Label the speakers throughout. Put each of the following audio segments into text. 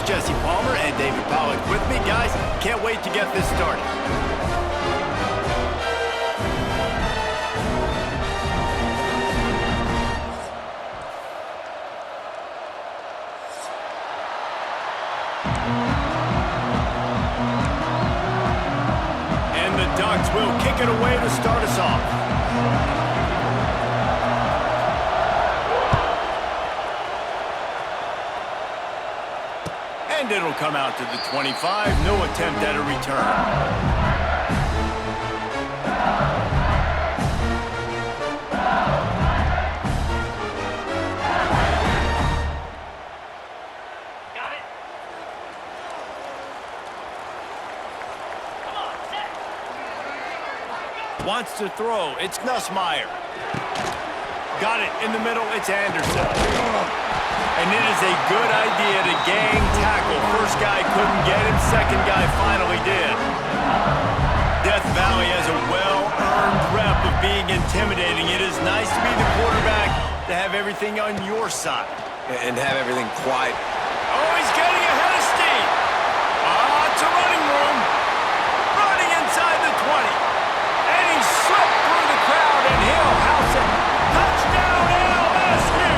Speaker 1: Jesse Palmer and David Pollack with me. Guys, can't wait to get this started. And the Ducks will kick it away to start us off. And it'll come out to the 25. No attempt at a return. Wants to throw. It's Nussmeier. Got it in the middle. It's Anderson. And it is a good idea to gang tackle. First guy couldn't get him. Second guy finally did. Death Valley has a well-earned rep of being intimidating. It is nice to be the quarterback, to have everything on your side.
Speaker 2: And have everything quiet.
Speaker 1: Oh, he's getting ahead of steam. It's a running room. Running inside the 20. And he slipped through the crowd, and he'll house it. Touchdown, LSU!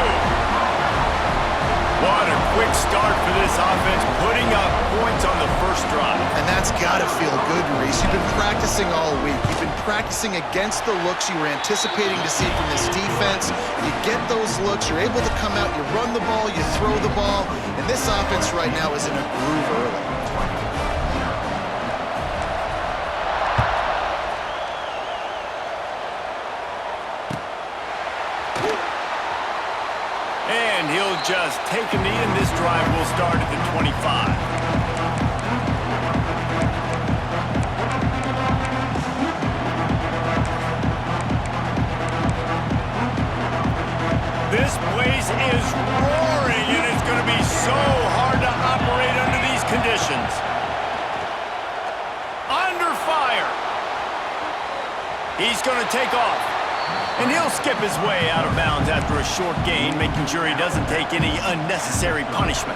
Speaker 1: What a quick start for this offense, putting up points on the first drive.
Speaker 3: And that's got to feel good, Reese. You've been practicing all week. You've been practicing against the looks you were anticipating to see from this defense. You get those looks, you're able to come out, you run the ball, you throw the ball, and this offense right now is in a groove early.
Speaker 1: And he'll just take a knee, and this drive will start at the 25. This place is roaring, and it's going to be so hard to operate under these conditions. Under fire. He's going to take off. And he'll skip his way out of bounds after a short gain, making sure he doesn't take any unnecessary punishment.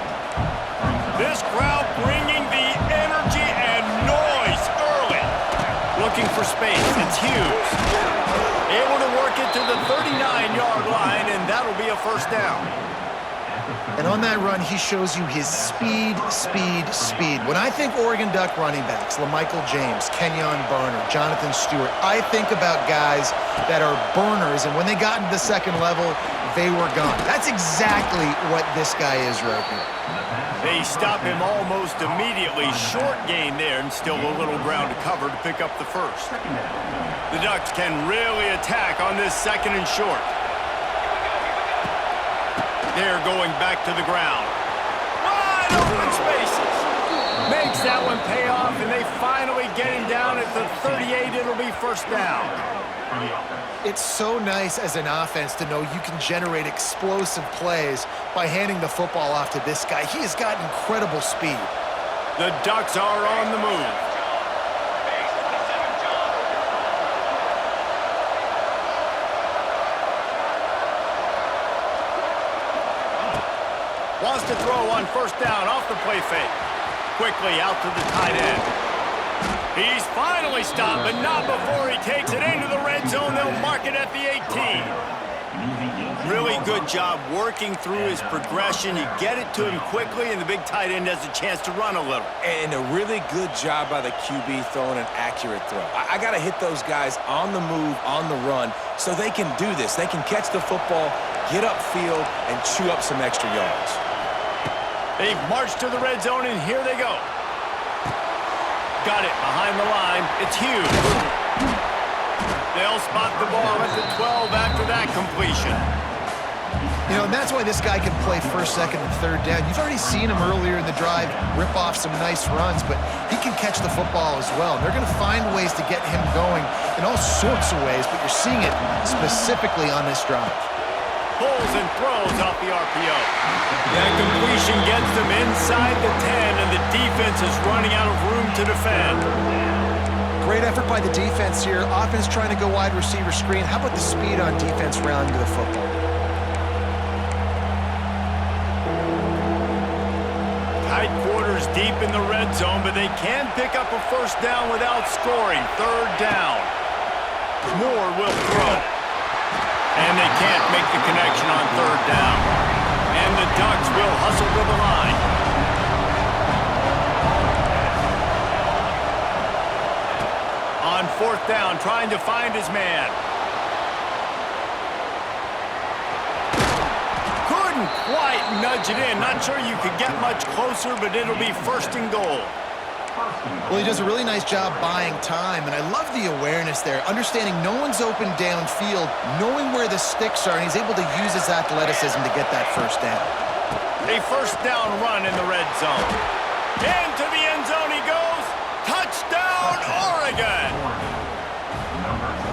Speaker 1: This crowd bringing the energy and noise early. Looking for space. It's Hughes. Able to work it to the 39-yard line, and that'll be a first down.
Speaker 3: And on that run, he shows you his speed. When I think Oregon Duck running backs, LaMichael James, Kenyon Barner, Jonathan Stewart, I think about guys that are burners, and when they got into the second level, they were gone. That's exactly what this guy is right here.
Speaker 1: They stop him almost immediately. Short gain there, and still a little ground to cover to pick up the first. The Ducks can really attack on this second and short. They're going back to the ground. Wide open spaces. Makes that one pay off, and they finally get him down at the 38. It'll be first down.
Speaker 3: It's so nice as an offense to know you can generate explosive plays by handing the football off to this guy. He has got incredible speed.
Speaker 1: The Ducks are on the move. Wants to throw on first down off the play fake. Quickly out to the tight end. He's finally stopped, but not before he takes it into the red zone. They'll mark it at the 18. Really good job working through his progression. You get it to him quickly, and the big tight end has a chance to run a little.
Speaker 2: And a really good job by the QB throwing an accurate throw. I got to hit those guys on the move, on the run, so they can do this. They can catch the football, get upfield, and chew up some extra yards.
Speaker 1: They've marched to the red zone, and here they go. Got it behind the line. It's Hughes. They'll spot the ball at the 12 after that completion.
Speaker 3: You know, and that's why this guy can play first, second, and third down. You've already seen him earlier in the drive rip off some nice runs, but he can catch the football as well. And they're going to find ways to get him going in all sorts of ways, but you're seeing it specifically on this drive.
Speaker 1: Pulls and throws off the RPO. That completion gets them inside the 10, and the defense is running out of room to defend.
Speaker 3: Great effort by the defense here. Offense trying to go wide receiver screen. How about the speed on defense rounding to the football?
Speaker 1: Tight quarters deep in the red zone, but they can pick up a first down without scoring. Third down. Moore will throw. And they can't make the connection on third down. And the Ducks will hustle to the line. On fourth down, trying to find his man. Couldn't quite nudge it in. Not sure you could get much closer, but it'll be first and goal.
Speaker 3: Well, he does a really nice job buying time, and I love the awareness there, understanding no one's open downfield, knowing where the sticks are, and he's able to use his athleticism to get that first down.
Speaker 1: A first down run in the red zone. Into the end zone he goes. Touchdown, Oregon!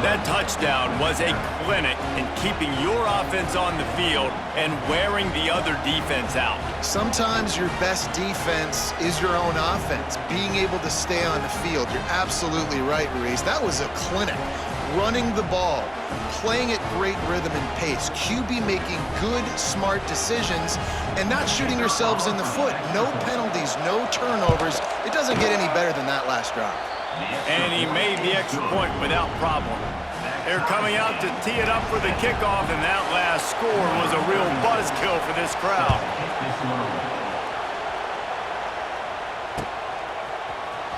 Speaker 1: That touchdown was a clinic in keeping your offense on the field and wearing the other defense out.
Speaker 3: Sometimes your best defense is your own offense, being able to stay on the field. You're absolutely right, Ruiz. That was a clinic. Running the ball, playing at great rhythm and pace, QB making good, smart decisions, and not shooting yourselves in the foot. No penalties, no turnovers. It doesn't get any better than that last drive.
Speaker 1: And he made the extra point without problem. They're coming out to tee it up for the kickoff, and that last score was a real buzzkill for this crowd.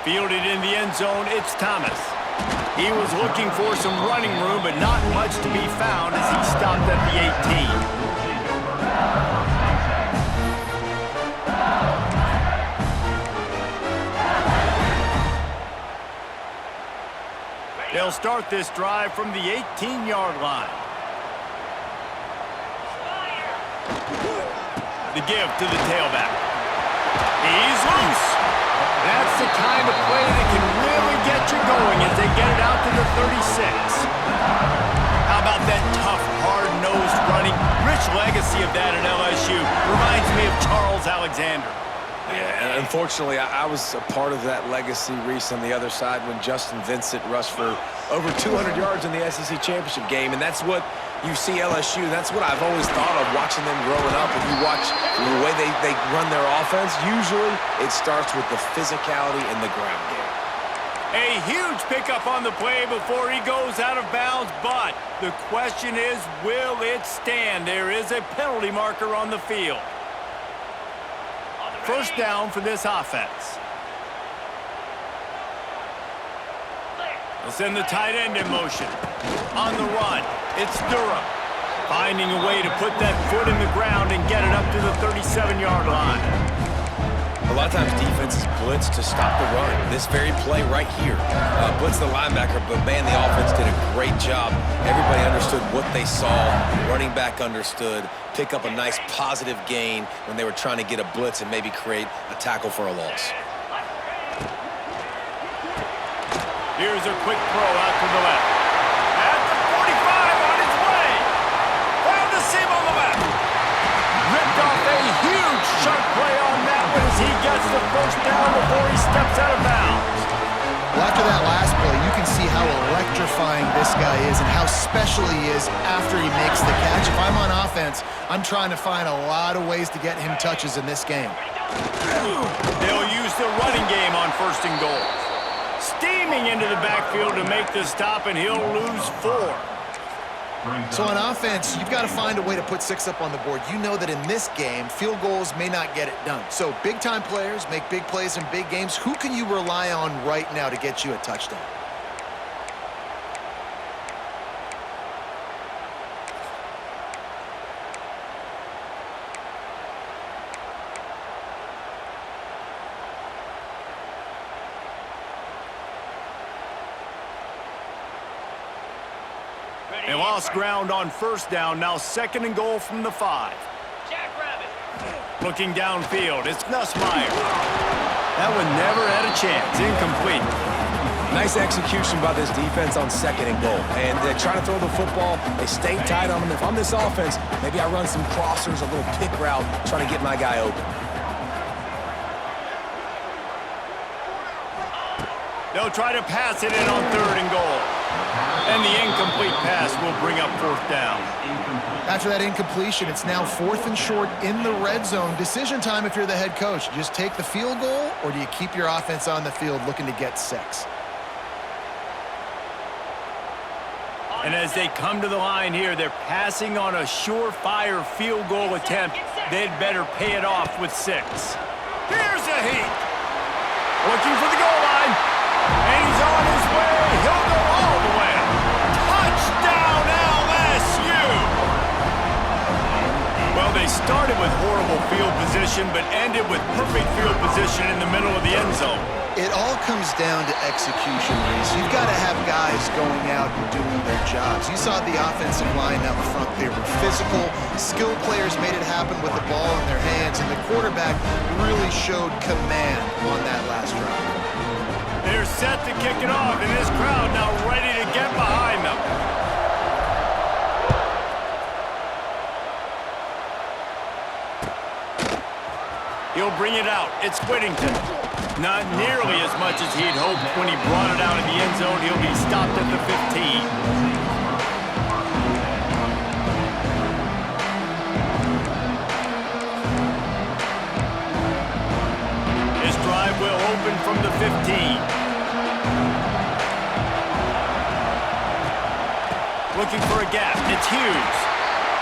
Speaker 1: Fielded in the end zone, it's Thomas. He was looking for some running room, but not much to be found as he stopped at the 18. They'll start this drive from the 18-yard line. The give to the tailback. He's loose. That's the kind of play that can really get you going as they get it out to the 36. How about that tough, hard-nosed running? Rich legacy of that at LSU. Reminds me of Charles Alexander.
Speaker 2: Yeah, and unfortunately, I was a part of that legacy, Reese, on the other side when Justin Vincent rushed for over 200 yards in the SEC championship game, and that's what you see LSU. That's what I've always thought of watching them growing up. And you watch the way they run their offense, usually it starts with the physicality in the ground game.
Speaker 1: A huge pickup on the play before he goes out of bounds, but the question is, will it stand? There is a penalty marker on the field. First down for this offense. They'll send the tight end in motion. On the run, it's Durham. Finding a way to put that foot in the ground and get it up to the 37-yard line.
Speaker 2: A lot of times defenses blitz to stop the run. This very play right here, blitz the linebacker, but man, the offense did a great job. Everybody understood what they saw. Running back understood. Pick up a nice positive gain when they were trying to get a blitz and maybe create a tackle for a loss.
Speaker 1: Here's a quick throw out to the left. At the 45 on its way. Found the seam on the left. Ripped off a huge sharp play on that one as he gets the first down before he steps out of bounds.
Speaker 3: Well, after that last play, you can see how electrifying this guy is and how special he is after he makes the catch. If I'm on offense, I'm trying to find a lot of ways to get him touches in this game.
Speaker 1: They'll use the running game on first and goal. Steaming into the backfield to make the stop, and he'll lose 4.
Speaker 3: So on offense, you've got to find a way to put 6 up on the board. You know that in this game, field goals may not get it done. So big-time players make big plays in big games. Who can you rely on right now to get you a touchdown?
Speaker 1: They lost ground on first down. Now second and goal from the 5. Looking downfield, it's Nussmeier. That one never had a chance. Incomplete.
Speaker 2: Nice execution by this defense on second and goal. And they try to throw the football. They stay tight on them. If I'm this offense, maybe I run some crossers, a little pick route, trying to get my guy open.
Speaker 1: They'll try to pass it in on third and goal. And the incomplete pass will bring up 4th down.
Speaker 3: After that incompletion, it's now 4th and short in the red zone. Decision time if you're the head coach. Just take the field goal, or do you keep your offense on the field looking to get 6?
Speaker 1: And as they come to the line here, they're passing on a surefire field goal attempt. They'd better pay it off with 6. Here's a heat. Looking for the goal line. And he's on his way. He'll go all the way. Touchdown, LSU! Well, they started with horrible field position, but ended with perfect field position in the middle of the end zone.
Speaker 3: It all comes down to execution, Reese. You've got to have guys going out and doing their jobs. You saw the offensive line out front. They were physical. Skilled players made it happen with the ball in their hands, and the quarterback really showed command on that last drive.
Speaker 1: They're set to kick it off, and this crowd now ready to get behind them. He'll bring it out. It's Whittington. Not nearly as much as he'd hoped when he brought it out of the end zone. He'll be stopped at the 15. This drive will open from the 15. Looking for a gap. It's Hughes.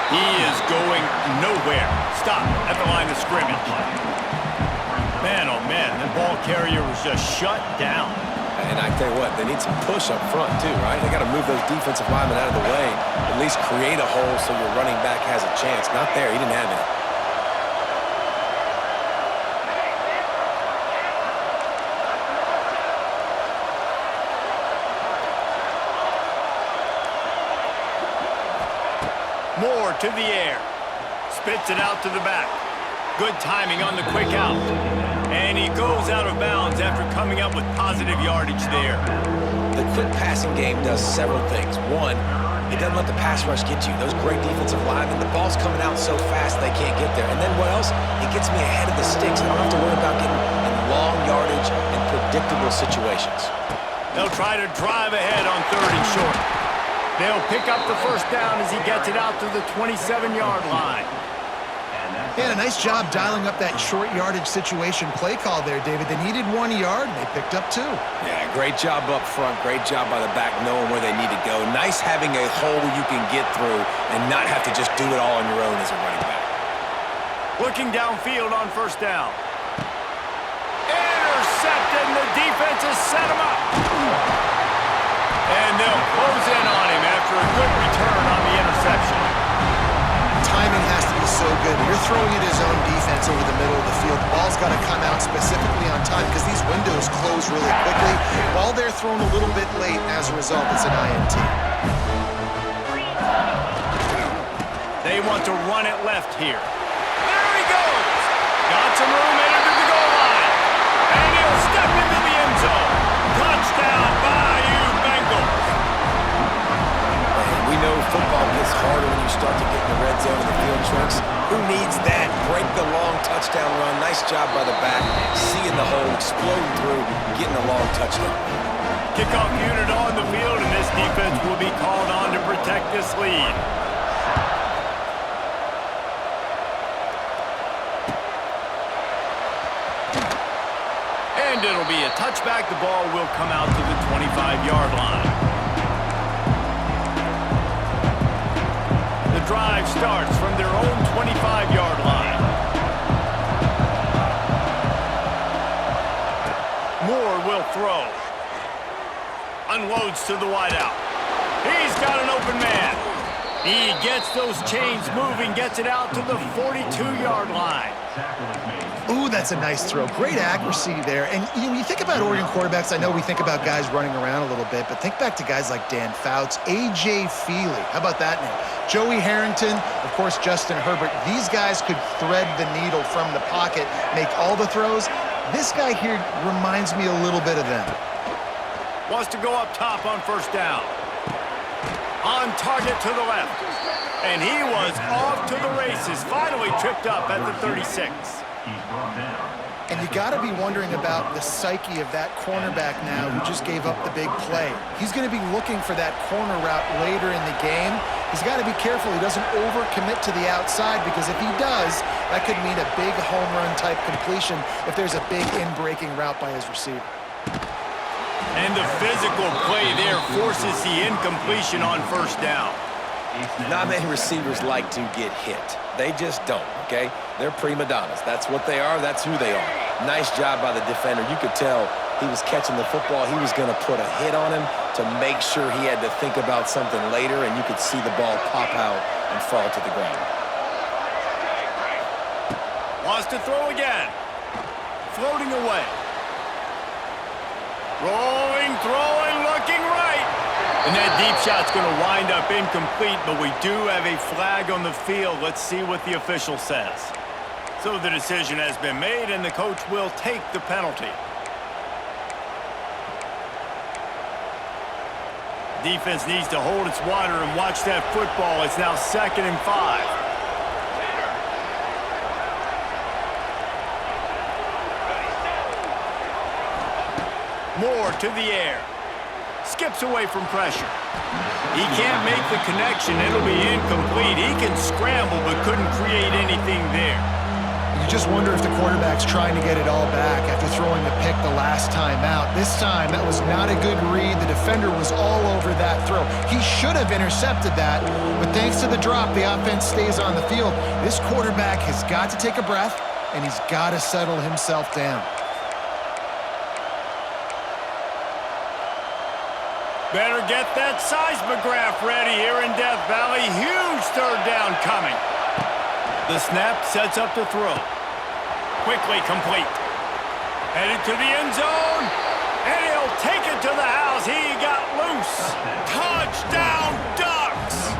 Speaker 1: He is going nowhere. Stop at the line of scrimmage. Man, oh man, the ball carrier was just shut down.
Speaker 2: And I tell you what, they need some push up front too, right? They got to move those defensive linemen out of the way, at least create a hole so your running back has a chance. Not there, he didn't have it.
Speaker 1: Moore to the air. Spits it out to the back. Good timing on the quick out. And he goes out of bounds after coming up with positive yardage there.
Speaker 2: The quick passing game does several things. One, it doesn't let the pass rush get you. Those great defensive linemen, the ball's coming out so fast they can't get there. And then what else? It gets me ahead of the sticks. I don't have to worry about getting in long yardage and predictable situations.
Speaker 1: They'll try to drive ahead on 3rd and short. They'll pick up the 1st down as he gets it out to the 27-yard line.
Speaker 3: Yeah, a nice job dialing up that short yardage situation play call there, David. They needed 1 yard, and they picked up 2.
Speaker 2: Yeah, great job up front. Great job by the back knowing where they need to go. Nice having a hole you can get through and not have to just do it all on your own as a running back.
Speaker 1: Looking downfield on 1st down. Intercepted, and the defense has set him up. And they'll close in on him after a good return on the interception.
Speaker 3: Timing has to be so good. You're throwing it his own defense over the middle of the field. The ball's got to come out specifically on time because these windows close really quickly. Ball there thrown a little bit late, and as a result, it's an INT.
Speaker 1: They want to run it left here. There he goes! Got some room into the goal line. And he'll step into the end zone. Touchdown, Bayou Bengals.
Speaker 2: We know football gets harder when you start to get in the red zone and the field tricks. Who needs that? Break the long touchdown run. Nice job by the back. Seeing the hole, exploding through, getting a long touchdown.
Speaker 1: Kickoff unit on the field, and this defense will be called on to protect this lead. And it'll be a touchback. The ball will come out to the 25-yard line. The drive starts from their own 25-yard line. Moore will throw. Unloads to the wideout. He's got an open man. He gets those chains moving, gets it out to the 42-yard line.
Speaker 3: Ooh, that's a nice throw. Great accuracy there. And you think about Oregon quarterbacks, I know we think about guys running around a little bit, but think back to guys like Dan Fouts, A.J. Feely. How about that name? Joey Harrington, of course, Justin Herbert. These guys could thread the needle from the pocket, make all the throws. This guy here reminds me a little bit of them.
Speaker 1: Wants to go up top on 1st down. On target to the left. And he was off to the races. Finally tripped up at the 36.
Speaker 3: And you got to be wondering about the psyche of that cornerback now who just gave up the big play. He's going to be looking for that corner route later in the game. He's got to be careful he doesn't overcommit to the outside, because if he does, that could mean a big home run type completion if there's a big in-breaking route by his receiver.
Speaker 1: And the physical play there forces the incompletion on first down.
Speaker 2: Not many receivers like to get hit. They just don't, okay? They're prima donnas. That's what they are. That's who they are. Nice job by the defender. You could tell he was catching the football. He was going to put a hit on him to make sure he had to think about something later, and you could see the ball pop out and fall to the ground.
Speaker 1: Wants to throw again. Floating away. Rolling, throwing, looking right. And that deep shot's going to wind up incomplete, but we do have a flag on the field. Let's see what the official says. So the decision has been made, and the coach will take the penalty. Defense needs to hold its water and watch that football. It's now 2nd and 5. Moore to the air. Skips away from pressure. He can't make the connection. It'll be incomplete. He can scramble but couldn't create anything there.
Speaker 3: You just wonder if the quarterback's trying to get it all back after throwing the pick the last time out. This time, that was not a good read. The defender was all over that throw. He should have intercepted that, but thanks to the drop, the offense stays on the field. This quarterback has got to take a breath, and he's got to settle himself down.
Speaker 1: Better get that seismograph ready here in Death Valley. Huge third down coming. The snap sets up the throw. Quickly complete. Headed to the end zone. And he'll take it to the house. He got loose. Touchdown, Ducks!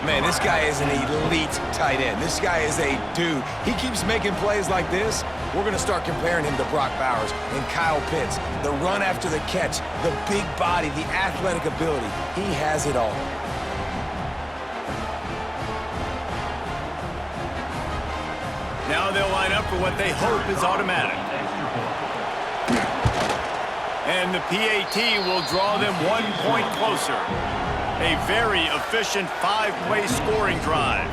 Speaker 2: Man, this guy is an elite tight end. This guy is a dude. He keeps making plays like this. We're going to start comparing him to Brock Bowers and Kyle Pitts. The run after the catch, the big body, the athletic ability. He has it all.
Speaker 1: Now they'll line up for what they hope is automatic. And the PAT will draw them 1 point closer. A very efficient 5-play scoring drive.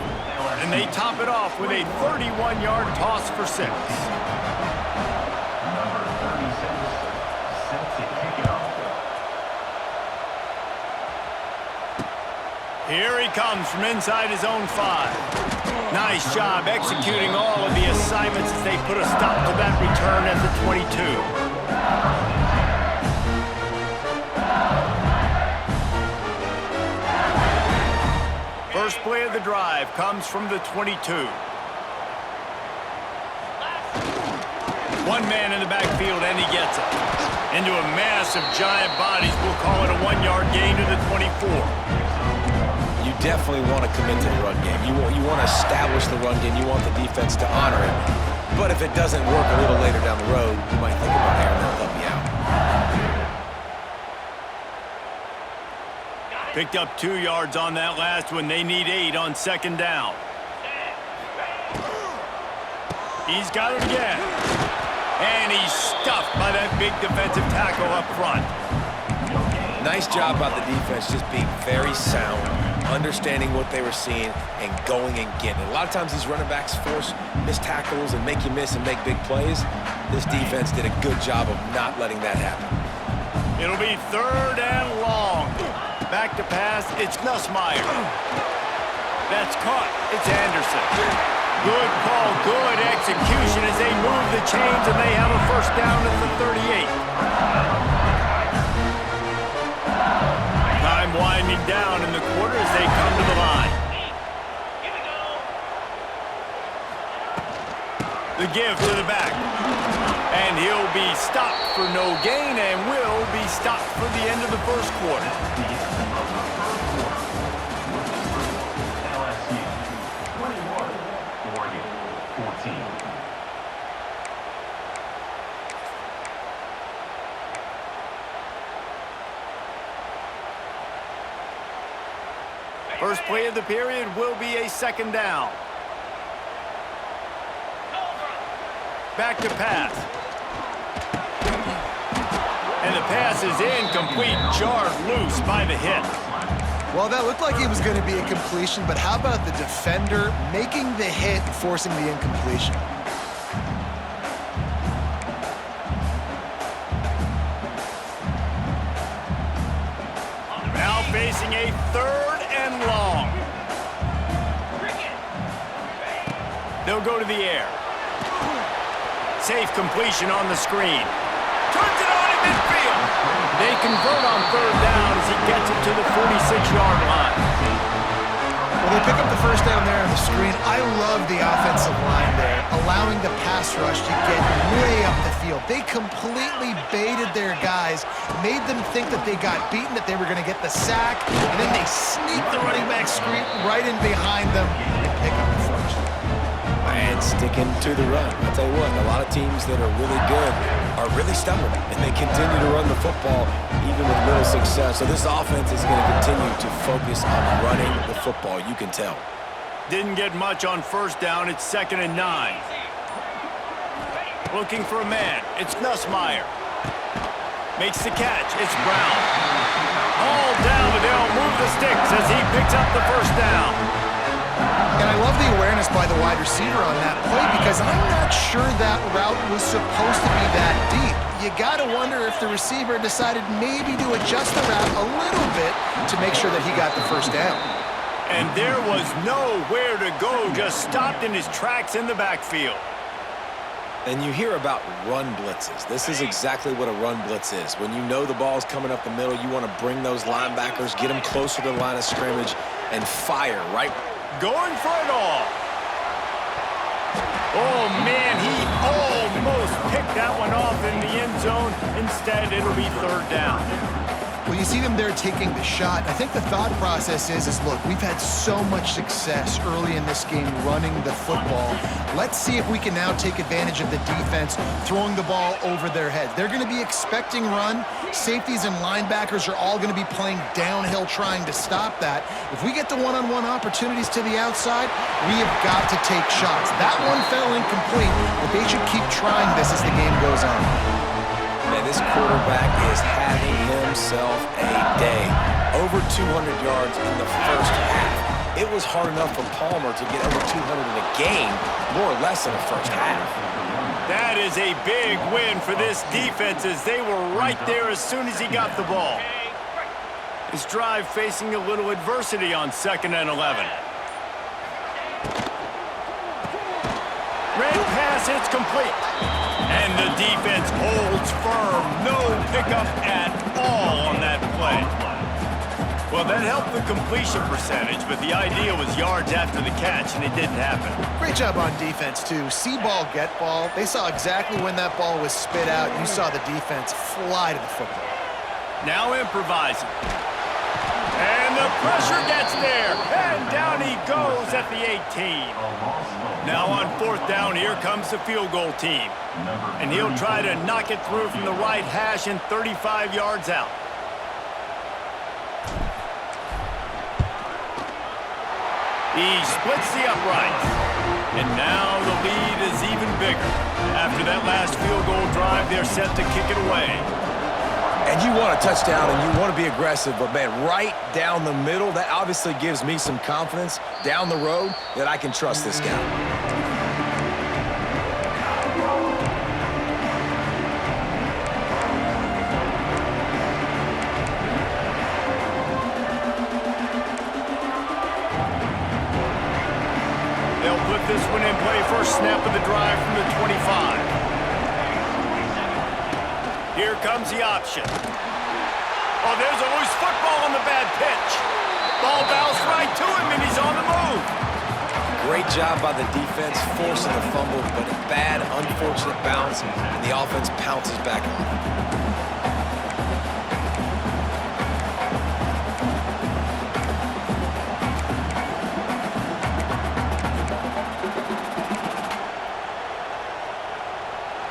Speaker 1: And they top it off with a 31-yard toss for 6. Here he comes from inside his own 5. Nice job executing all of the assignments as they put a stop to that return at the 22. First play of the drive comes from the 22. One man in the backfield, and he gets it. Into a mass of giant bodies. We'll call it a 1-yard gain to the 24.
Speaker 2: You definitely want to commit to the run game. You want to establish the run game. You want the defense to honor it. But if it doesn't work a little later down the road, you might think about airing that puppy out.
Speaker 1: Picked up 2 yards on that last one. They need 8 on 2nd down. He's got it again. And he's stuffed by that big defensive tackle up front.
Speaker 2: Nice job by the defense, just being very sound, understanding what they were seeing, and going and getting it. A lot of times these running backs force missed tackles and make you miss and make big plays. This defense did a good job of not letting that happen.
Speaker 1: It'll be 3rd and long. Back to pass, it's Nussmeier. That's caught, it's Anderson. Good call, good execution as they move the chains and they have a first down at the 38. Time winding down in the quarter as they come to the line. The give to the back. And he'll be stopped for no gain and will be stopped for the end of the first quarter. First play of the period will be a 2nd down. Back to pass. And the pass is incomplete, jarred loose by the hit.
Speaker 3: Well, that looked like it was going to be a completion, but how about the defender making the hit, forcing the incompletion?
Speaker 1: Now facing a 3rd and long. They'll go to the air. Safe completion on the screen. Turns it on in midfield. They convert on 3rd down as he gets it to the 46-yard line.
Speaker 3: Well, they pick up the first down there on the screen. I love the offensive line there, allowing the pass rush to get way up the field. They completely baited their guys, made them think that they got beaten, that they were going to get the sack, and then they sneak the running back screen right in behind them and pick up the first.
Speaker 2: And sticking to the run. I'll tell you what, a lot of teams that are really good are really stubborn, and they continue to run the football even with little success. So this offense is going to continue to focus on running the football. You can tell.
Speaker 1: Didn't get much on 1st down. It's 2nd and 9. Looking for a man. It's Nussmeier. Makes the catch. It's Brown. All down, but they'll move the sticks as he picks up the 1st down.
Speaker 3: And I love the awareness by the wide receiver on that play because I'm not sure that route was supposed to be that deep. You got to wonder if the receiver decided maybe to adjust the route a little bit to make sure that he got the 1st down.
Speaker 1: And there was nowhere to go, just stopped in his tracks in the backfield.
Speaker 2: And you hear about run blitzes. This is exactly what a run blitz is. When you know the ball's coming up the middle, you want to bring those linebackers, get them closer to the line of scrimmage, and fire right.
Speaker 1: Going for it all. Oh, man, he almost picked that one off in the end zone. Instead, it'll be 3rd down.
Speaker 3: Well, you see them there taking the shot. I think the thought process is look, we've had so much success early in this game running the football. Let's see if we can now take advantage of the defense throwing the ball over their heads. They're going to be expecting run. Safeties and linebackers are all going to be playing downhill trying to stop that. If we get the one-on-one opportunities to the outside, we have got to take shots. That one fell incomplete, but they should keep trying this as the game goes on.
Speaker 2: Man, this quarterback is having himself a day. Over 200 yards in the 1st half. It was hard enough for Palmer to get over 200 in a game, more or less in the 1st half.
Speaker 1: That is a big win for this defense as they were right there as soon as he got the ball. His drive facing a little adversity on 2nd and 11. Red pass, it's complete. And the defense holds firm. No pickup at all on that play. Well, that helped the completion percentage, but the idea was yards after the catch, and it didn't happen.
Speaker 3: Great job on defense, too. See ball, get ball. They saw exactly when that ball was spit out. You saw the defense fly to the football.
Speaker 1: Now improvising. And the pressure gets there. And down he goes at the 18. Now on 4th down, here comes the field goal team. And he'll try to knock it through from the right hash and 35 yards out. He splits the uprights. And now the lead is even bigger. After that last field goal drive, they're set to kick it away.
Speaker 2: And you want a touchdown and you want to be aggressive, but man, right down the middle, that obviously gives me some confidence down the road that I can trust this guy.
Speaker 1: They'll put this one in play. First snap of the drive from the 25. Here comes the option. Oh, there's a loose football on the bad pitch. Ball bounced right to him, and he's on the move.
Speaker 2: Great job by the defense forcing the fumble, but a bad, unfortunate bounce, and the offense pounces back on it.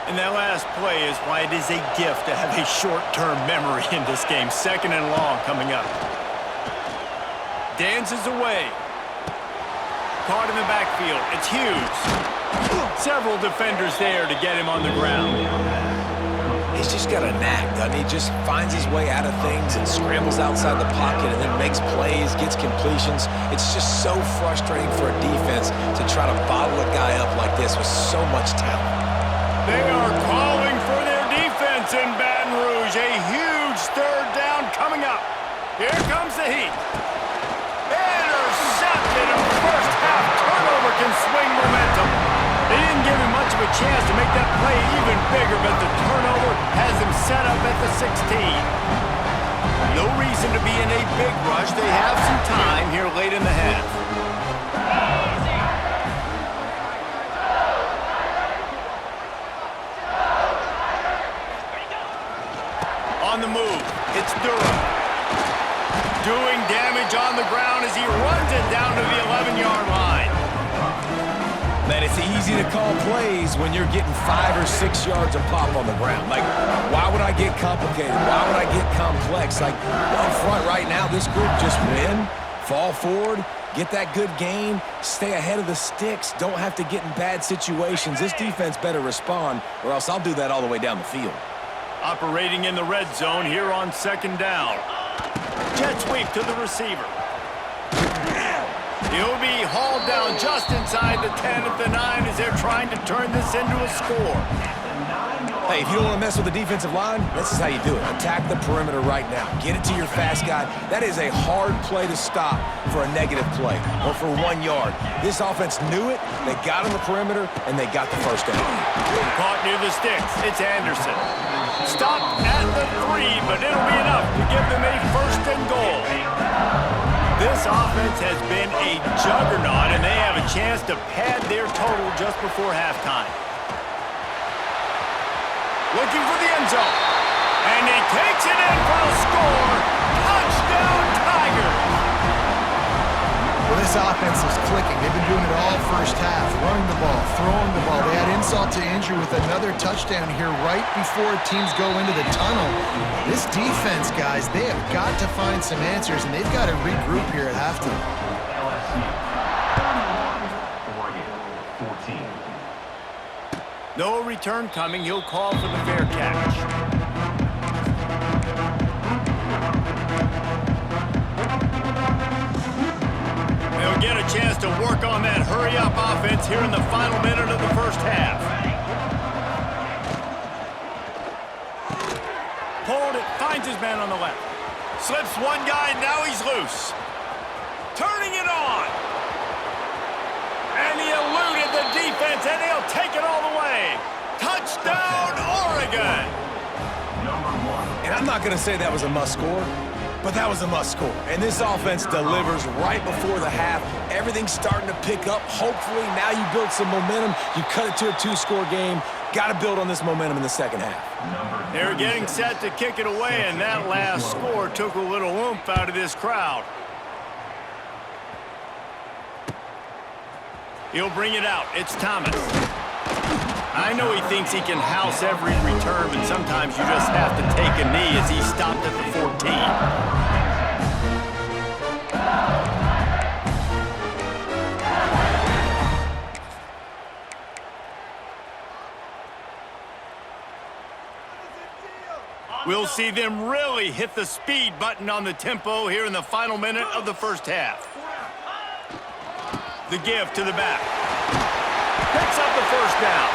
Speaker 1: And that last play is why it is a gift to have a short-term memory in this game. 2nd and long coming up. Dances away. Caught in the backfield. It's Hughes. Several defenders there to get him on the ground.
Speaker 2: He's just got a knack, doesn't he? Just finds his way out of things and scrambles outside the pocket and then makes plays, gets completions. It's just so frustrating for a defense to try to bottle a guy up like this with so much talent.
Speaker 1: They are calling for their defense in Baton Rouge. A huge third down coming up. Here comes the heat. Intercepted. A first half turnover can swing momentum. They didn't give him much of a chance to make that play even bigger, but the turnover has him set up at the 16. No reason to be in a big rush. They have some time here late in the half. On the move, it's Durham. Doing damage on the ground as he runs it down to the 11-yard line.
Speaker 2: Man, it's easy to call plays when you're getting 5 or 6 yards of pop on the ground. Like, why would I get complicated? Why would I get complex? Like, up front right now, this group just win, fall forward, get that good gain, stay ahead of the sticks, don't have to get in bad situations. This defense better respond, or else I'll do that all the way down the field.
Speaker 1: Operating in the red zone here on second down. Jet sweep to the receiver. He'll be hauled down just inside the 10 at the 9 as they're trying to turn this into a score.
Speaker 2: Hey, if you don't want to mess with the defensive line, this is how you do it. Attack the perimeter right now. Get it to your fast guy. That is a hard play to stop for a negative play or for 1 yard. This offense knew it. They got on the perimeter, and they got the first down.
Speaker 1: Caught near the sticks. It's Anderson. Stopped at the 3, but it'll be enough to give them a first and goal. This offense has been a juggernaut, and they have a chance to pad their total just before halftime. Looking for the end zone. And he takes it in for the score. Touchdown, Tigers!
Speaker 3: Well, this offense is clicking. They've been doing it all first half, running the ball, throwing the ball. They had insult to injury with another touchdown here right before teams go into the tunnel. This defense, guys, they have got to find some answers, and they've got to regroup here at halftime.
Speaker 1: No return coming. He'll call for the fair catch. They'll get a chance to work on that hurry-up offense here in the final minute of the first half. Pulled it, finds his man on the left. Slips one guy, now he's loose. Turning it on. And he eluded the defense, and he'll take it all the way. Touchdown, Oregon!
Speaker 2: And I'm not going to say that was a must-score, but that was a must-score. And this offense delivers right before the half. Everything's starting to pick up. Hopefully, now you build some momentum. You cut it to a 2-score game. Got to build on this momentum in the second half.
Speaker 1: They're getting set to kick it away, and that last score took a little oomph out of this crowd. He'll bring it out. It's Thomas. I know he thinks he can house every return, but sometimes you just have to take a knee as he stopped at the 14. We'll see them really hit the speed button on the tempo here in the final minute of the first half. The give to the back. Picks up the first down.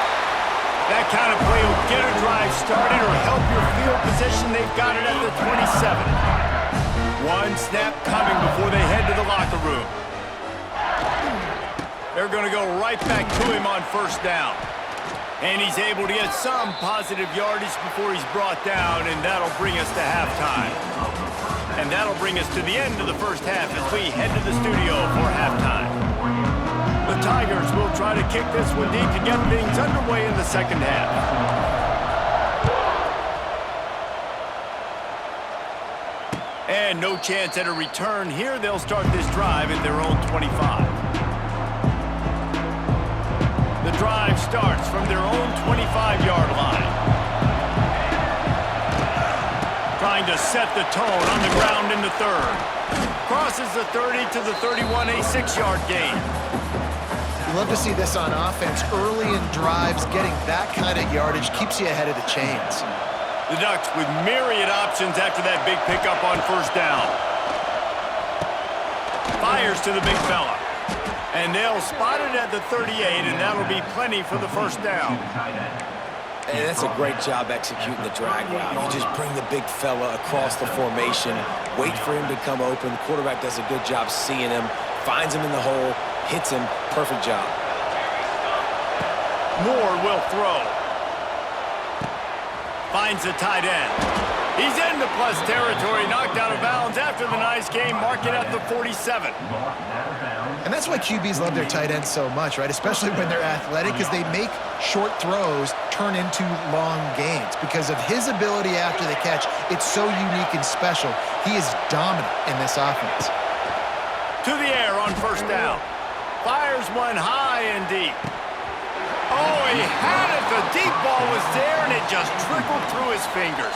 Speaker 1: That kind of play will get a drive started or help your field position. They've got it at the 27. One snap coming before they head to the locker room. They're going to go right back to him on first down. And he's able to get some positive yardage before he's brought down, and that'll bring us to halftime. And that'll bring us to the end of the first half as we head to the studio for halftime. The Tigers will try to kick this one deep to get things underway in the second half. And no chance at a return here. They'll start this drive at their own 25. The drive starts from their own 25-yard line. Trying to set the tone on the ground in the third. Crosses the 30 to the 31, a 6-yard gain.
Speaker 3: You love to see this on offense. Early in drives, getting that kind of yardage keeps you ahead of the chains.
Speaker 1: The Ducks with myriad options after that big pickup on first down. Fires to the big fella. And they'll spot it at the 38, and that'll be plenty for the first down.
Speaker 2: And that's a great job executing the drag route. You just bring the big fella across the formation, wait for him to come open. The quarterback does a good job seeing him, finds him in the hole, hits him. Perfect job.
Speaker 1: Moore will throw. Finds the tight end. He's into plus territory, knocked out of bounds after the nice game. Mark it at the 47.
Speaker 3: And that's why QBs love their tight ends so much, right? Especially when they're athletic, because they make short throws turn into long gains. Because of his ability after the catch, it's so unique and special. He is dominant in this offense.
Speaker 1: To the air on first down. Fires one high and deep. Oh, he had it. The deep ball was there, and it just trickled through his fingers.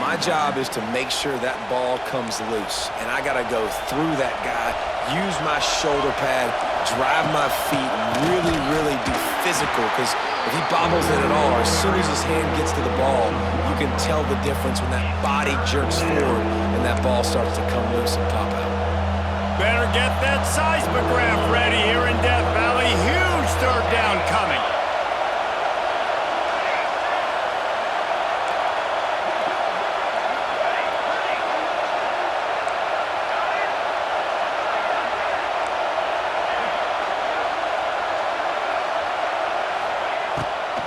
Speaker 2: My job is to make sure that ball comes loose, and I got to go through that guy, use my shoulder pad, drive my feet, and really, really be physical, because if he bobbles it at all, as soon as his hand gets to the ball, you can tell the difference when that body jerks forward and that ball starts to come loose and pop out.
Speaker 1: Better get that seismograph ready here in Death Valley. Huge third down coming.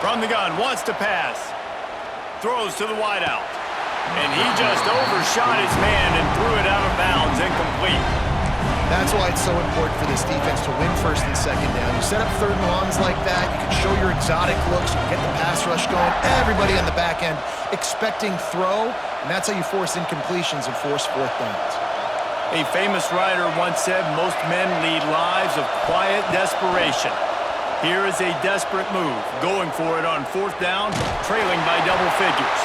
Speaker 1: From the gun, wants to pass. Throws to the wideout. And he just overshot his man and threw it out of bounds, incomplete.
Speaker 3: That's why it's so important for this defense to win first and second down. You set up third and longs like that, you can show your exotic looks, you can get the pass rush going, everybody on the back end expecting throw, and that's how you force incompletions and force fourth downs.
Speaker 1: A famous writer once said, most men lead lives of quiet desperation. Here is a desperate move, going for it on fourth down, trailing by double figures.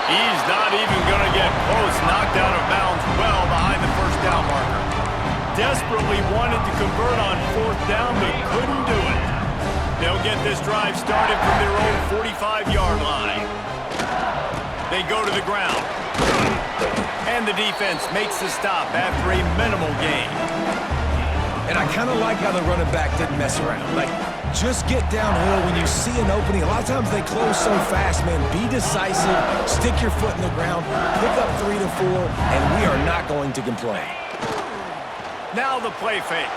Speaker 1: He's not even going to get close, knocked out of bounds well behind the first down marker. Desperately wanted to convert on fourth down, but couldn't do it. They'll get this drive started from their own 45-yard line. They go to the ground. And the defense makes the stop after a minimal gain.
Speaker 2: And I kind of like how the running back didn't mess around. Like, just get downhill when you see an opening. A lot of times they close so fast, man. Be decisive, stick your foot in the ground, pick up 3 to 4, and we are not going to complain.
Speaker 1: Now the play fake.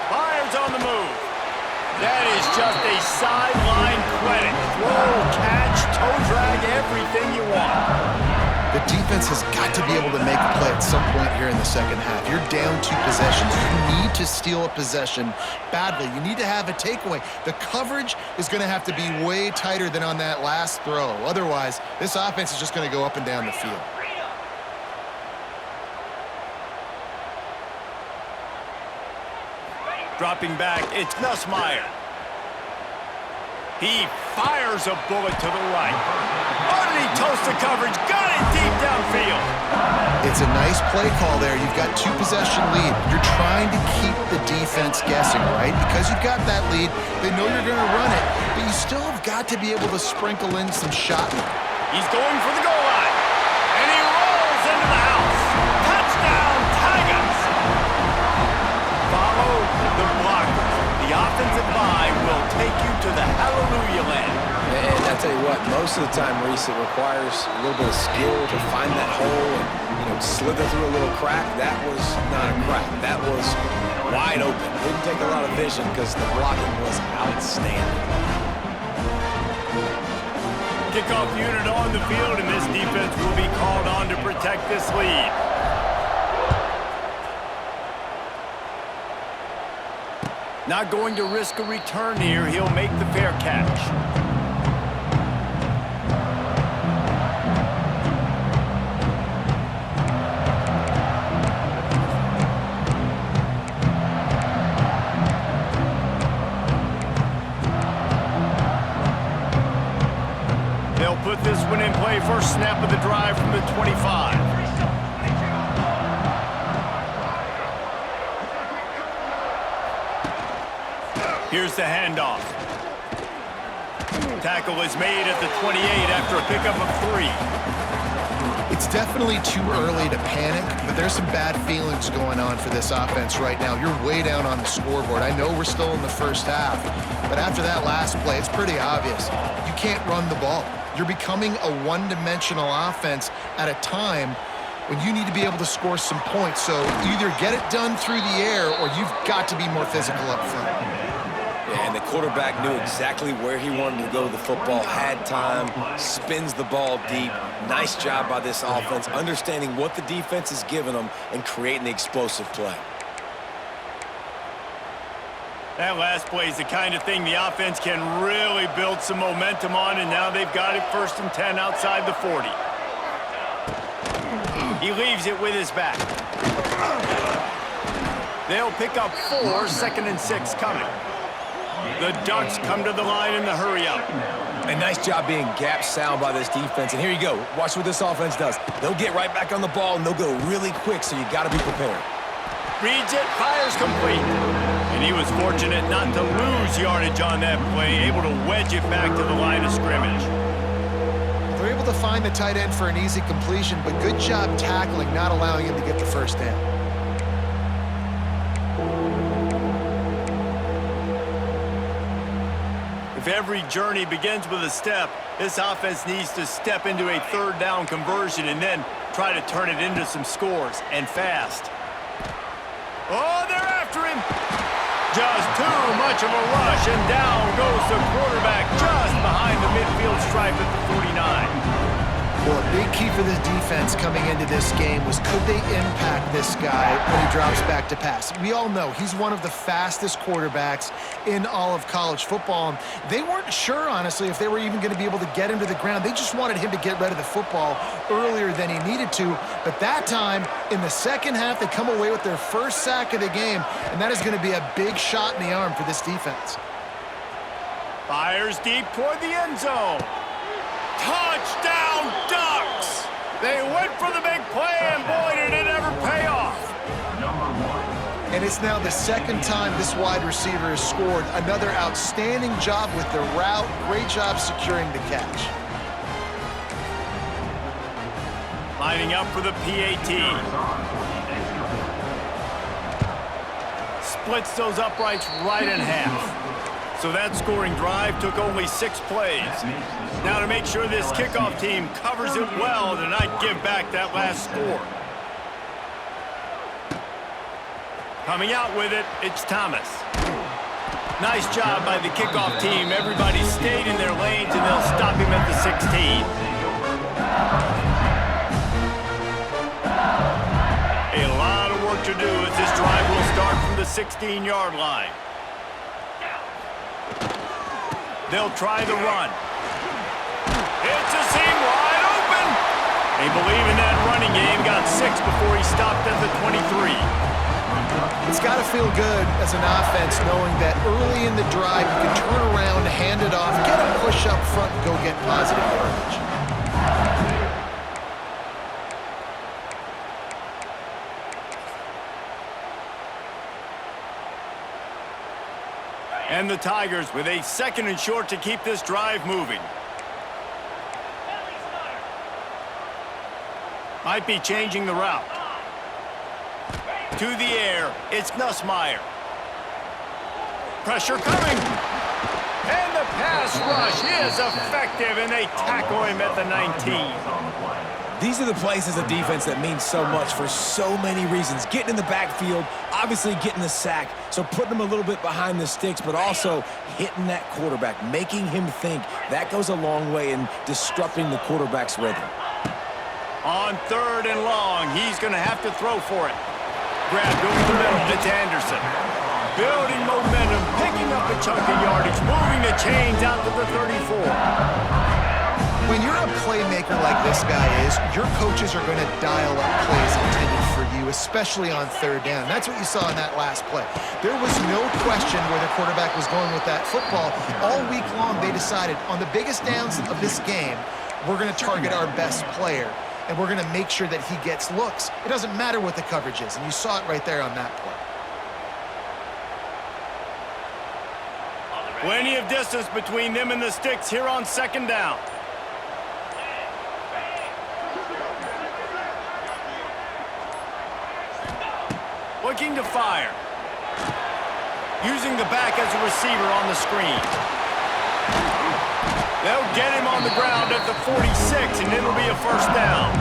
Speaker 1: Fires on the move. That is just a sideline credit. Throw, catch, toe drag, everything you want.
Speaker 3: The defense has got to be able to make a play at some point here in the second half. You're down 2 possessions. You need to steal a possession badly. You need to have a takeaway. The coverage is going to have to be way tighter than on that last throw. Otherwise, this offense is just going to go up and down the field.
Speaker 1: Dropping back, it's Nussmeier. He fires a bullet to the right. Underneath toast the coverage, got it deep downfield.
Speaker 3: It's a nice play call there. You've got 2 possession lead. You're trying to keep the defense guessing, right? Because you've got that lead, they know you're going to run it, but you still have got to be able to sprinkle in some shot.
Speaker 1: He's going for the goal line, and he rolls into the house. Touchdown, Tigers! Follow the blocker. The offensive line will take you to the hallelujah land.
Speaker 2: And I tell you what, most of the time, Reese, it requires a little bit of skill to find that hole and, slither through a little crack. That was not a crack. That was wide open. Didn't take a lot of vision because the blocking was outstanding.
Speaker 1: Kickoff unit on the field, and this defense will be called on to protect this lead. Not going to risk a return here. He'll make the fair catch. They'll put this one in play. First snap of the drive from the 25. Here's the handoff. Tackle is made at the 28 after a pickup of 3.
Speaker 3: It's definitely too early to panic, but there's some bad feelings going on for this offense right now. You're way down on the scoreboard. I know we're still in the first half, but after that last play, it's pretty obvious. You can't run the ball. You're becoming a one-dimensional offense at a time when you need to be able to score some points. So either get it done through the air or you've got to be more physical up front.
Speaker 2: Yeah, and the quarterback knew exactly where he wanted to go with the football, had time, spins the ball deep. Nice job by this offense, understanding what the defense is giving them and creating the explosive play.
Speaker 1: That last play is the kind of thing the offense can really build some momentum on, and now they've got it 1st and 10 outside the 40. He leaves it with his back. They'll pick up 4, 2nd and 6 coming. The Ducks come to the line in the hurry-up.
Speaker 2: A nice job being gap sound by this defense. And here you go. Watch what this offense does. They'll get right back on the ball, and they'll go really quick, so you got to be prepared.
Speaker 1: Reads it, fires complete. And he was fortunate not to lose yardage on that play, able to wedge it back to the line of scrimmage.
Speaker 3: They're able to find the tight end for an easy completion, but good job tackling, not allowing him to get the first down.
Speaker 1: If every journey begins with a step, this offense needs to step into a 3rd down conversion and then try to turn it into some scores, and fast. Oh, they're after him! Just too much of a rush, and down goes the quarterback just behind the midfield stripe at the 49.
Speaker 3: Well, a big key for this defense coming into this game was could they impact this guy when he drops back to pass? We all know he's one of the fastest quarterbacks in all of college football. They weren't sure, honestly, if they were even going to be able to get him to the ground. They just wanted him to get rid of the football earlier than he needed to. But that time, in the second half, they come away with their first sack of the game, and that is going to be a big shot in the arm for this defense.
Speaker 1: Fires deep toward the end zone. Touchdown, Ducks! They went for the big play, and boy, did it ever pay off.
Speaker 3: And it's now the 2nd time this wide receiver has scored. Another outstanding job with the route. Great job securing the catch.
Speaker 1: Lining up for the PAT. Splits those uprights right in half. So that scoring drive took only 6 plays. Now to make sure this kickoff team covers it well to not give back that last score. Coming out with it, it's Thomas. Nice job by the kickoff team. Everybody stayed in their lanes, and they'll stop him at the 16. A lot of work to do as this drive will start from the 16-yard line. They'll try the run. It's a seam wide open. They believe in that running game. Got 6 before he stopped at the 23.
Speaker 3: It's got to feel good as an offense knowing that early in the drive you can turn around, hand it off, get a push up front, and go get positive yardage.
Speaker 1: And the Tigers with a 2nd and short to keep this drive moving. Might be changing the route. To the air, it's Nussmeier. Pressure coming. And the pass rush is effective, and they tackle him at the 19.
Speaker 2: These are the plays as a defense that mean so much for so many reasons. Getting in the backfield, obviously getting the sack, so putting them a little bit behind the sticks, but also hitting that quarterback, making him think. That goes a long way in disrupting the quarterback's rhythm.
Speaker 1: On 3rd and long, he's going to have to throw for it. Grabbed over the middle, it's Anderson. Building momentum, picking up a chunk of yardage, moving the chains out to the 34.
Speaker 3: When you're a playmaker like this guy is, your coaches are going to dial up plays intended for you, especially on 3rd down. That's what you saw in that last play. There was no question where the quarterback was going with that football. All week long, they decided on the biggest downs of this game, we're going to target our best player, and we're going to make sure that he gets looks. It doesn't matter what the coverage is, and you saw it right there on that play.
Speaker 1: Plenty of distance between them and the sticks here on second down. Looking to fire. Using the back as a receiver on the screen. They'll get him on the ground at the 46, and it'll be a first down.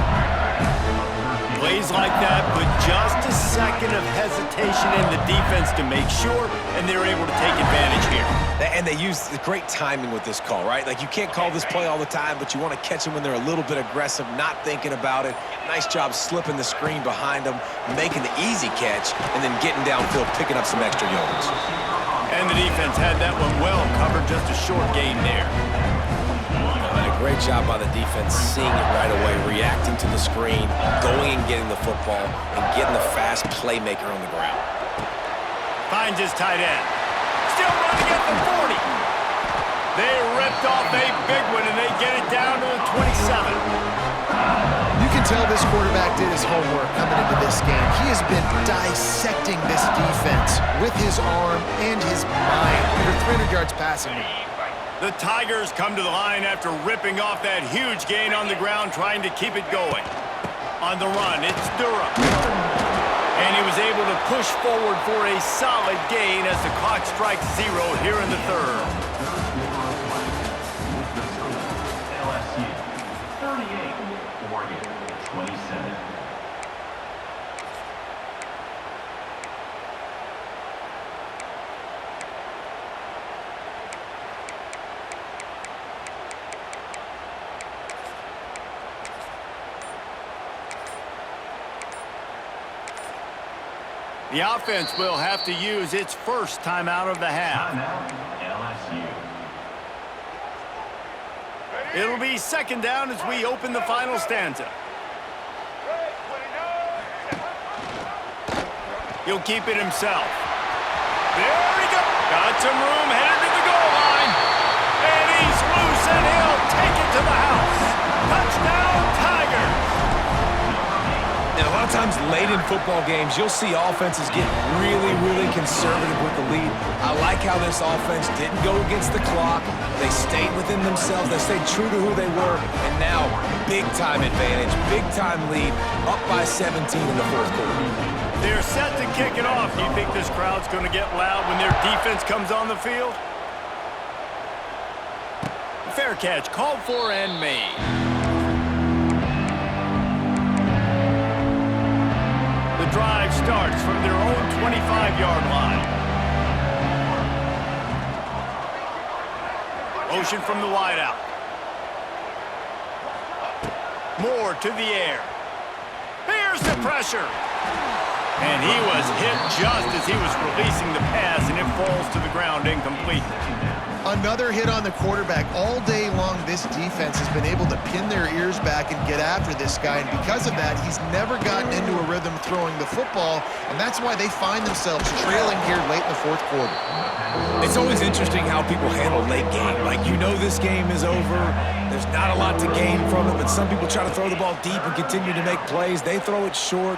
Speaker 1: Plays like that, but just a second of hesitation in the defense to make sure, and they're able to take advantage here.
Speaker 2: And they use great timing with this call, right? Like, you can't call this play all the time, but you want to catch them when they're a little bit aggressive, not thinking about it. Nice job slipping the screen behind them, making the easy catch, and then getting downfield, picking up some extra yards.
Speaker 1: And the defense had that one well covered, just a short gain there.
Speaker 2: And a great job by the defense seeing it right away, reacting to the screen, going and getting the football, and getting the fast playmaker on the ground.
Speaker 1: Finds his tight end. Still running at the 40. They ripped off a big one, and they get it down to the 27.
Speaker 3: You can tell this quarterback did his homework coming into this game. He has been dissecting this defense with his arm and his mind. Over 300 yards passing.
Speaker 1: The Tigers come to the line after ripping off that huge gain on the ground, trying to keep it going. On the run, it's Durham. And he was able to push forward for a solid gain as the clock strikes 0 here in the third.
Speaker 4: LSU, 38, Oregon, 27.
Speaker 1: The offense will have to use its first timeout of the half.
Speaker 4: Timeout, LSU.
Speaker 1: It'll be second down as we open the final stanza. He'll keep it himself. There he goes. Got some room, headed to the goal line. And he's loose, and he'll take it to the house. Touchdown, Tigers.
Speaker 2: And a lot of times late in football games, you'll see offenses get really, really conservative with the lead. I like how this offense didn't go against the clock. They stayed within themselves. They stayed true to who they were. And now, big-time advantage, big-time lead, up by 17 in the fourth quarter.
Speaker 1: They're set to kick it off. Do you think this crowd's going to get loud when their defense comes on the field? Fair catch, called for and made. The drive starts from their own 25-yard line. Motion from the wideout. Moore to the air. Here's the pressure. And he was hit just as he was releasing the pass, and it falls to the ground incomplete.
Speaker 3: Another hit on the quarterback. All day long, this defense has been able to pin their ears back and get after this guy, and because of that, he's never gotten into a rhythm throwing the football, and that's why they find themselves trailing here late in the fourth quarter.
Speaker 2: It's always interesting how people handle late game. Like, you know this game is over. There's not a lot to gain from it, but some people try to throw the ball deep and continue to make plays. They throw it short.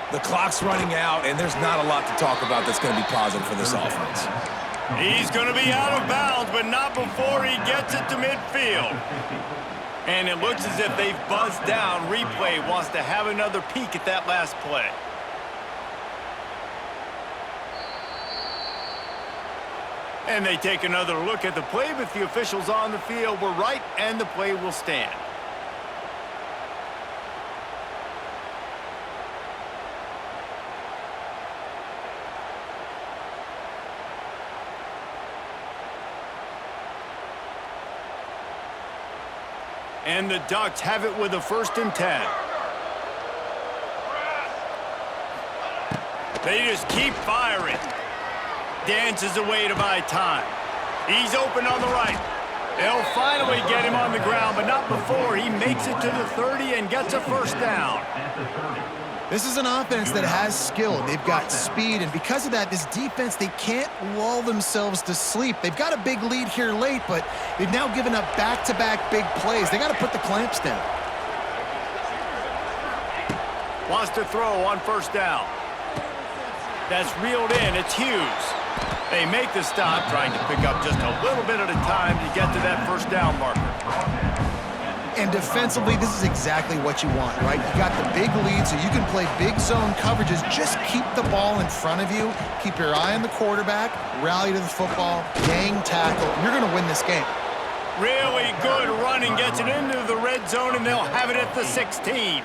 Speaker 2: The clock's running out, and there's not a lot to talk about that's going to be positive for this offense.
Speaker 1: He's going to be out of bounds, but not before he gets it to midfield. And it looks as if they've buzzed down. Replay wants to have another peek at that last play. And they take another look at the play, but the officials on the field were right, and the play will stand. And the Ducks have it with a 1st and 10. They just keep firing. Dances away to buy time. He's open on the right. They'll finally get him on the ground, but not before he makes it to the 30 and gets a first down.
Speaker 3: This is an offense that has skill. They've got speed, and because of that, this defense, they can't lull themselves to sleep. They've got a big lead here late, but they've now given up back-to-back big plays. They got to put the clamps down.
Speaker 1: Wants to throw on 1st down. That's reeled in. It's Hughes. They make the stop, trying to pick up just a little bit at a time to get to that first down marker.
Speaker 3: And defensively, this is exactly what you want, right? You got the big lead, so you can play big zone coverages. Just keep the ball in front of you. Keep your eye on the quarterback. Rally to the football. Gang tackle. You're going to win this game.
Speaker 1: Really good running. Gets it into the red zone, and they'll have it at the 16.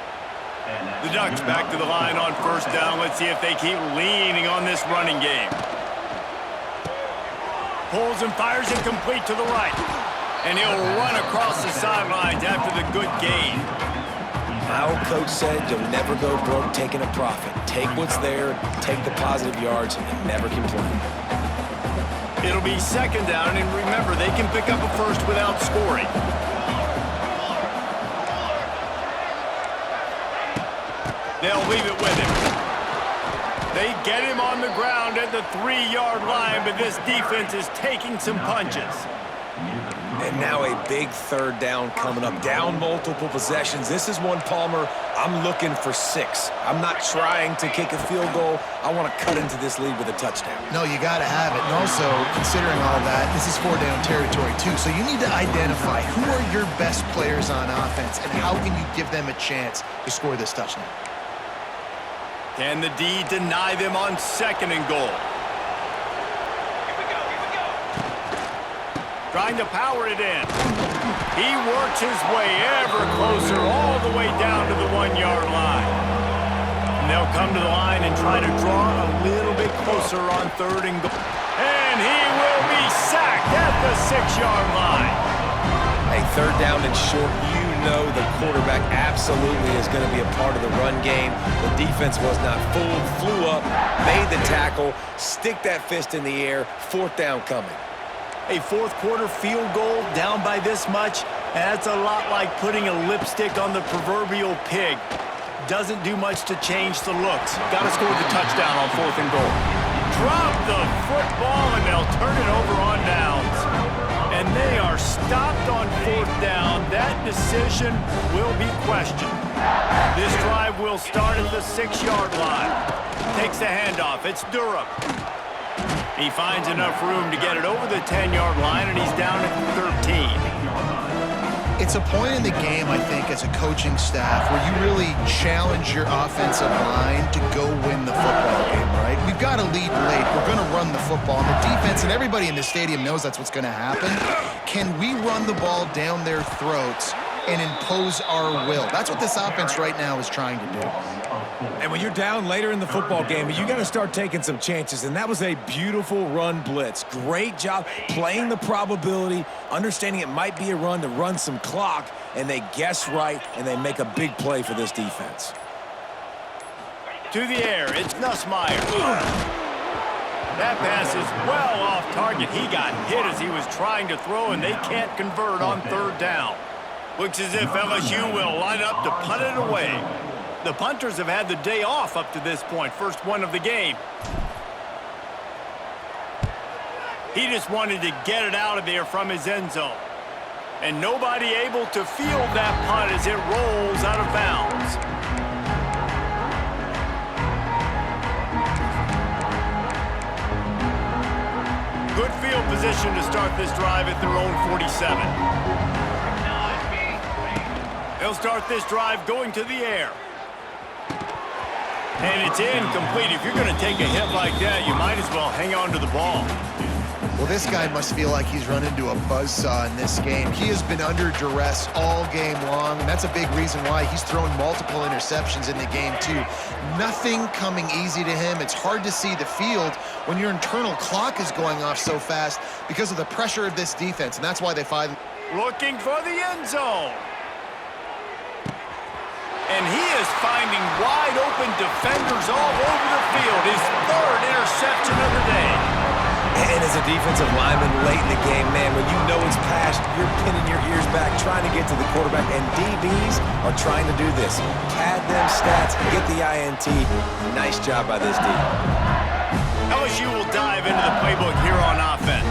Speaker 1: The Ducks back to the line on first down. Let's see if they keep leaning on this running game. Pulls and fires it complete to the right. And he'll run across the sidelines after the good gain.
Speaker 2: My old coach said you'll never go broke taking a profit. Take what's there, take the positive yards, and never complain.
Speaker 1: It'll be second down, and remember, they can pick up a first without scoring. They'll leave it with him. They get him on the ground at the 3-yard line, but this defense is taking some punches.
Speaker 2: And now a big third down coming up. Down multiple possessions. This is one, Palmer, I'm looking for 6. I'm not trying to kick a field goal. I want to cut into this lead with a touchdown.
Speaker 3: No, you got to have it. And also, considering all that, this is 4-down territory too. So you need to identify who are your best players on offense and how can you give them a chance to score this touchdown.
Speaker 1: Can the D deny them on second and goal? Trying to power it in. He works his way ever closer all the way down to the 1-yard line. And they'll come to the line and try to draw a little bit closer on third and goal. And he will be sacked at the 6-yard line.
Speaker 2: Hey, third down and short, you know the quarterback absolutely is going to be a part of the run game. The defense was not fooled, flew up, made the tackle, stick that fist in the air, 4th down coming.
Speaker 1: A fourth-quarter field goal down by this much, that's a lot like putting a lipstick on the proverbial pig. Doesn't do much to change the looks. Got to score the touchdown on 4th and goal. Drop the football, and they'll turn it over on downs. And they are stopped on 4th down. That decision will be questioned. This drive will start at the 6-yard line. Takes the handoff. It's Durham. He finds enough room to get it over the 10-yard line, and he's down at 13.
Speaker 3: It's a point in the game, I think, as a coaching staff where you really challenge your offensive line to go win the football game, right? We've got to lead late. We're going to run the football. And the defense and everybody in the stadium knows that's what's going to happen. Can we run the ball down their throats and impose our will? That's what this offense right now is trying to do.
Speaker 2: And when you're down later in the football game, you got to start taking some chances. And that was a beautiful run blitz. Great job playing the probability, understanding it might be a run to run some clock, and they guess right, and they make a big play for this defense.
Speaker 1: To the air, it's Nussmeier. That pass is well off target. He got hit as he was trying to throw, and they can't convert on 3rd down. Looks as if LSU will line up to punt it away. The punters have had the day off up to this point. First one of the game. He just wanted to get it out of there from his end zone. And nobody able to field that punt as it rolls out of bounds. Good field position to start this drive at their own 47. They'll start this drive going to the air. And it's incomplete. If you're going to take a hit like that, you might as well hang on to the ball.
Speaker 3: Well, this guy must feel like he's run into a buzzsaw in this game. He has been under duress all game long, and that's a big reason why he's thrown multiple interceptions in the game, too. Nothing coming easy to him. It's hard to see the field when your internal clock is going off so fast because of the pressure of this defense, and that's why they find...
Speaker 1: Looking for the end zone. And he is finding wide-open defenders all over the field. His 3rd interception of the day.
Speaker 2: And as a defensive lineman late in the game, man, when you know it's past, you're pinning your ears back, trying to get to the quarterback, and DBs are trying to do this. Pad them stats, get the INT. Nice job by this D.
Speaker 1: LSU will dive into the playbook here on offense.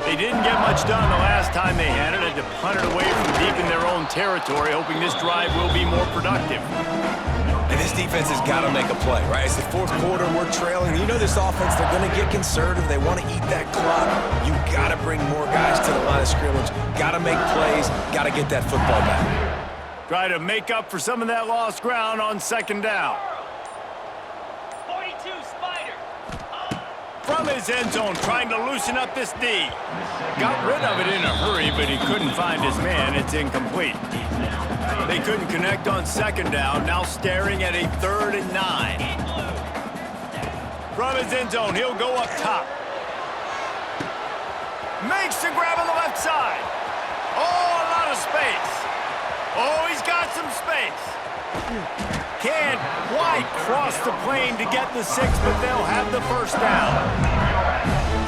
Speaker 1: They didn't get much done the last time they had it to punt it away from deep in their own territory, hoping this drive will be more productive.
Speaker 2: And this defense has got to make a play, right? It's the fourth quarter, we're trailing. You know this offense, they're going to get conservative. They want to eat that clock. You got to bring more guys to the line of scrimmage. Got to make plays. Got to get that football back.
Speaker 1: Try to make up for some of that lost ground on second down.
Speaker 5: 42 Spider.
Speaker 1: From his end zone, trying to loosen up this D. Got rid of it in a hurry, but he couldn't find his man. It's incomplete. They couldn't connect on second down, now staring at a 3rd and 9. From his end zone, he'll go up top. Makes the grab on the left side. Oh, a lot of space. Oh, he's got some space. Can't quite cross the plane to get the 6, but they'll have the first down.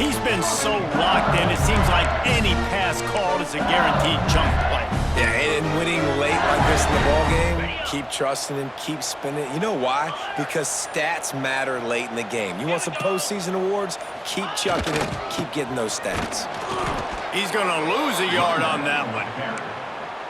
Speaker 1: He's been so locked in, it seems like any pass called is a guaranteed chunk play.
Speaker 2: Yeah, and winning late like this in the ball game, keep trusting him, keep spinning. You know why? Because stats matter late in the game. You want some postseason awards? Keep chucking it, keep getting those stats.
Speaker 1: He's going to lose a yard on that one.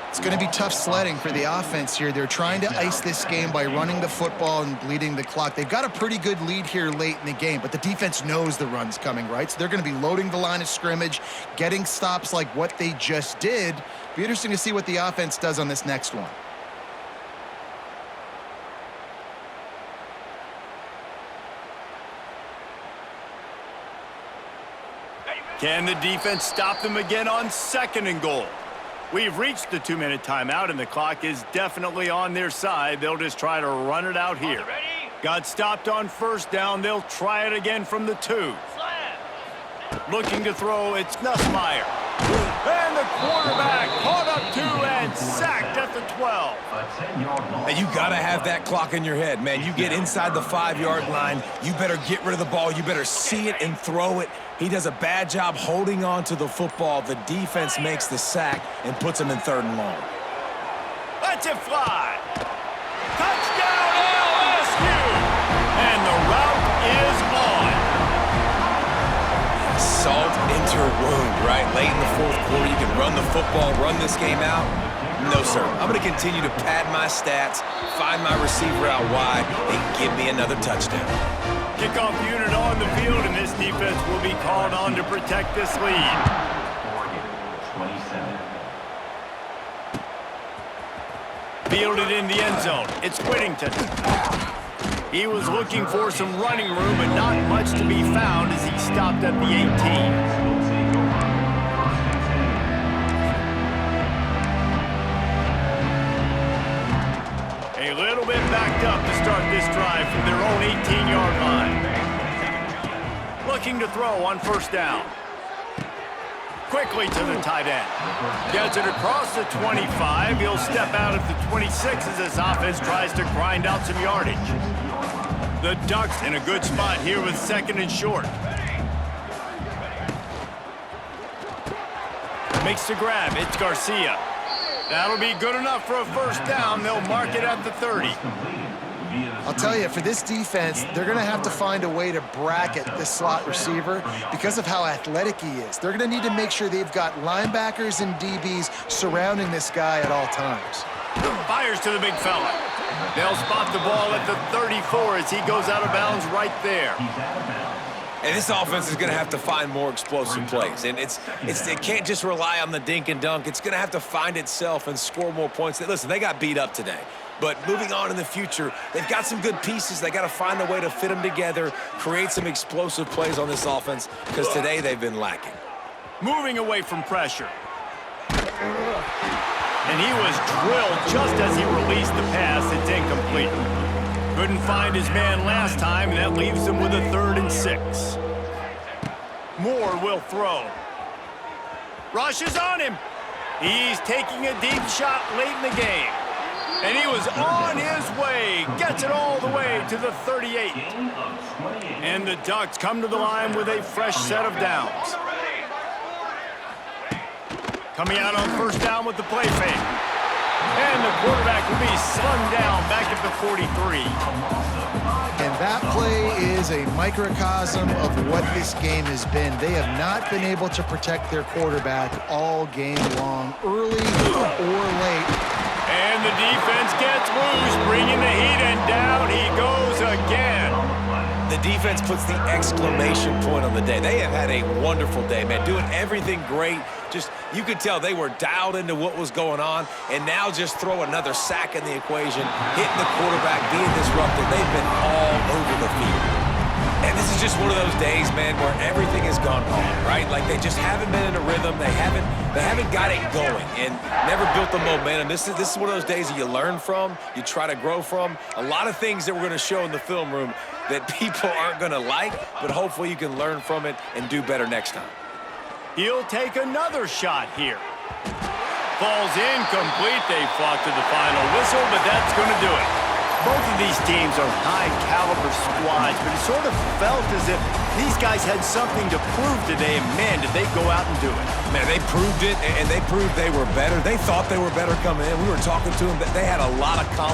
Speaker 3: It's going to be tough sledding for the offense here. They're trying to ice this game by running the football and bleeding the clock. They've got a pretty good lead here late in the game, but the defense knows the run's coming, right? So they're going to be loading the line of scrimmage, getting stops like what they just did. Be interesting to see what the offense does on this next one.
Speaker 1: Can the defense stop them again on 2nd and goal? We've reached the 2-minute timeout, and the clock is definitely on their side. They'll just try to run it out here. Got stopped on 1st down. They'll try it again from the 2. Looking to throw, it's Nussmeier. And the quarterback caught up 2 and sacked at the 12.
Speaker 2: And you got to have that clock in your head, man. You get inside the 5-yard line, you better get rid of the ball. You better see it and throw it. He does a bad job holding on to the football. The defense makes the sack and puts him in 3rd and long.
Speaker 1: Let's it fly. Touchdown LSU. And the route is on.
Speaker 2: Salt into a wound, right? Late in the 4th quarter, you can run the football, run this game out. No, sir. I'm going to continue to pad my stats, find my receiver out wide, and give me another touchdown.
Speaker 1: Kickoff unit on the field, and this defense will be called on to protect this lead.
Speaker 4: Oregon, 27.
Speaker 1: Fielded in the end zone. It's Whittington. He was looking for some running room, but not much to be found as he stopped at the 18. A little bit backed up to start this drive from their own 18-yard line. Looking to throw on 1st down. Quickly to the tight end. Gets it across the 25. He'll step out at the 26 as his offense tries to grind out some yardage. The Ducks in a good spot here with 2nd and short. Makes the grab. It's Garcia. That'll be good enough for a 1st down. They'll mark it at the 30.
Speaker 3: I'll tell you, for this defense, they're going to have to find a way to bracket this slot receiver because of how athletic he is. They're going to need to make sure they've got linebackers and DBs surrounding this guy at all times.
Speaker 1: Fires to the big fella. They'll spot the ball at the 34 as he goes out of bounds right there.
Speaker 2: And this offense is going to have to find more explosive plays. And it can't just rely on the dink and dunk. It's going to have to find itself and score more points. Listen, they got beat up today. But moving on in the future, they've got some good pieces. They got to find a way to fit them together, create some explosive plays on this offense, because today they've been lacking.
Speaker 1: Moving away from pressure. And he was drilled just as he released the pass. It's incomplete. Couldn't find his man last time, and that leaves him with a 3rd and 6. Moore will throw. Rushes on him. He's taking a deep shot late in the game. And he was on his way. Gets it all the way to the 38. And the Ducks come to the line with a fresh set of downs. Coming out on 1st down with the play fake. And the quarterback will be slung down back at the 43.
Speaker 3: And that play is a microcosm of what this game has been. They have not been able to protect their quarterback all game long, early or late.
Speaker 1: the defense gets loose, bringing the heat, and down he goes again.
Speaker 2: The defense puts the exclamation point on the day. They have had a wonderful day, man, doing everything great. Just, you could tell they were dialed into what was going on, and now just throw another sack in the equation, hitting the quarterback, being disruptive. They've been all over the field. And this is just one of those days, man, where everything has gone wrong, right? Like they just haven't been in a rhythm. They haven't got it going and never built the momentum. This is one of those days that you learn from, you try to grow from. A lot of things that we're going to show in the film room that people aren't going to like, but hopefully you can learn from it and do better next time.
Speaker 1: He'll take another shot here. Falls incomplete. They fought to the final whistle, but that's going to do it. Both of these teams are high-caliber squads, but it sort of felt as if these guys had something to prove today, and man, did they go out and do it.
Speaker 2: Man, they proved it, and they proved they were better. They thought they were better coming in. We were talking to them, but they had a lot of confidence.